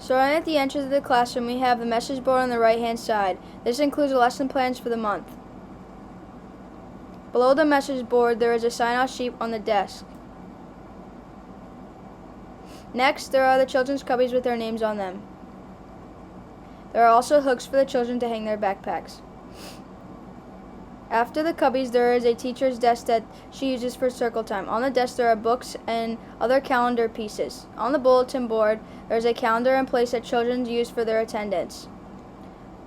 Starting at the entrance of the classroom, we have the message board on the right-hand side. This includes the lesson plans for the month. Below the message board, there is a sign-out sheet on the desk. Next, there are the children's cubbies with their names on them. There are also hooks for the children to hang their backpacks. After the cubbies, there is a teacher's desk that she uses for circle time. On the desk, there are books and other calendar pieces. On the bulletin board, there is a calendar in place that children use for their attendance.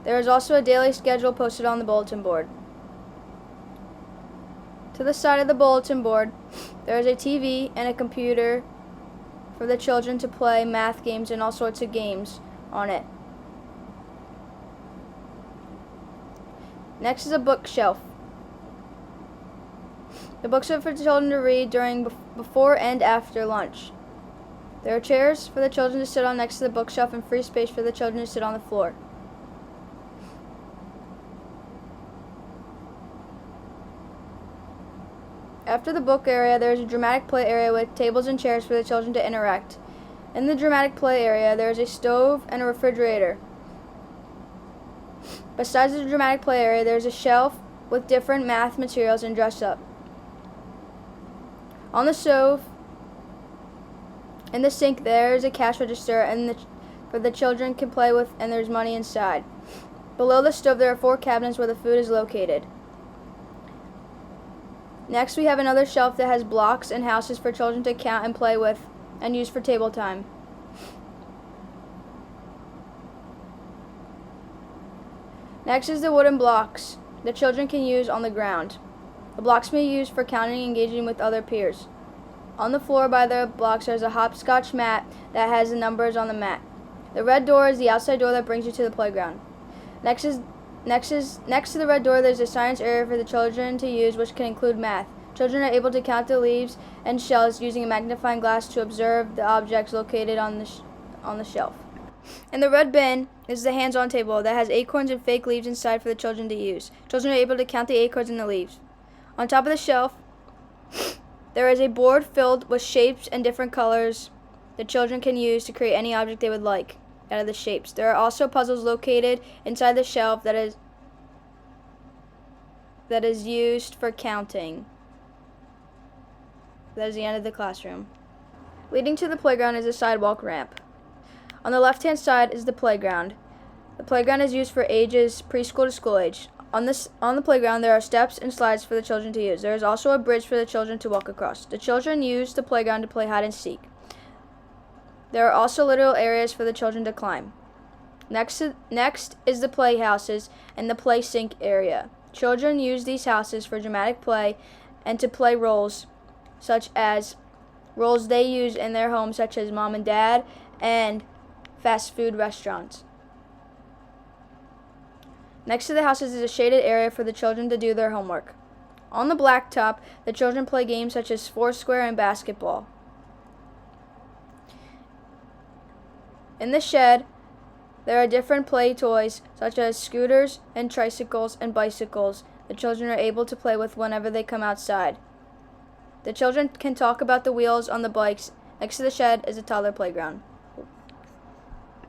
There is also a daily schedule posted on the bulletin board. To the side of the bulletin board, there is a TV and a computer for the children to play math games and all sorts of games on it. Next is a bookshelf. The books are for children to read before and after lunch. There are chairs for the children to sit on next to the bookshelf and free space for the children to sit on the floor. After the book area, there is a dramatic play area with tables and chairs for the children to interact. In the dramatic play area, there is a stove and a refrigerator. Besides the dramatic play area, there is a shelf with different math materials and dress up. On the stove, in the sink, there is a cash register for the children can play with, and there's money inside. Below the stove, there are 4 cabinets where the food is located. Next, we have another shelf that has blocks and houses for children to count and play with and use for table time. Next is the wooden blocks the children can use on the ground. The blocks may be used for counting and engaging with other peers. On the floor by the blocks, there is a hopscotch mat that has the numbers on the mat. The red door is the outside door that brings you to the playground. Next to the red door, there's a science area for the children to use, which can include math. Children are able to count the leaves and shells using a magnifying glass to observe the objects located on the shelf. In the red bin is the hands-on table that has acorns and fake leaves inside for the children to use. Children are able to count the acorns and the leaves. On top of the shelf, there is a board filled with shapes and different colors the children can use to create any object they would like out of the shapes. There are also puzzles located inside the shelf that is used for counting. That is the end of the classroom. Leading to the playground is a sidewalk ramp. On the left-hand side is the playground. The playground is used for ages preschool to school age. On the playground, there are steps and slides for the children to use. There is also a bridge for the children to walk across. The children use the playground to play hide and seek. There are also little areas for the children to climb. Next is the playhouses and the play sink area. Children use these houses for dramatic play and to play roles, such as roles they use in their homes, such as mom and dad and fast food restaurants. Next to the houses is a shaded area for the children to do their homework. On the blacktop, the children play games such as Foursquare and basketball. In the shed, there are different play toys such as scooters and tricycles and bicycles the children are able to play with whenever they come outside. The children can talk about the wheels on the bikes. Next to the shed is a toddler playground.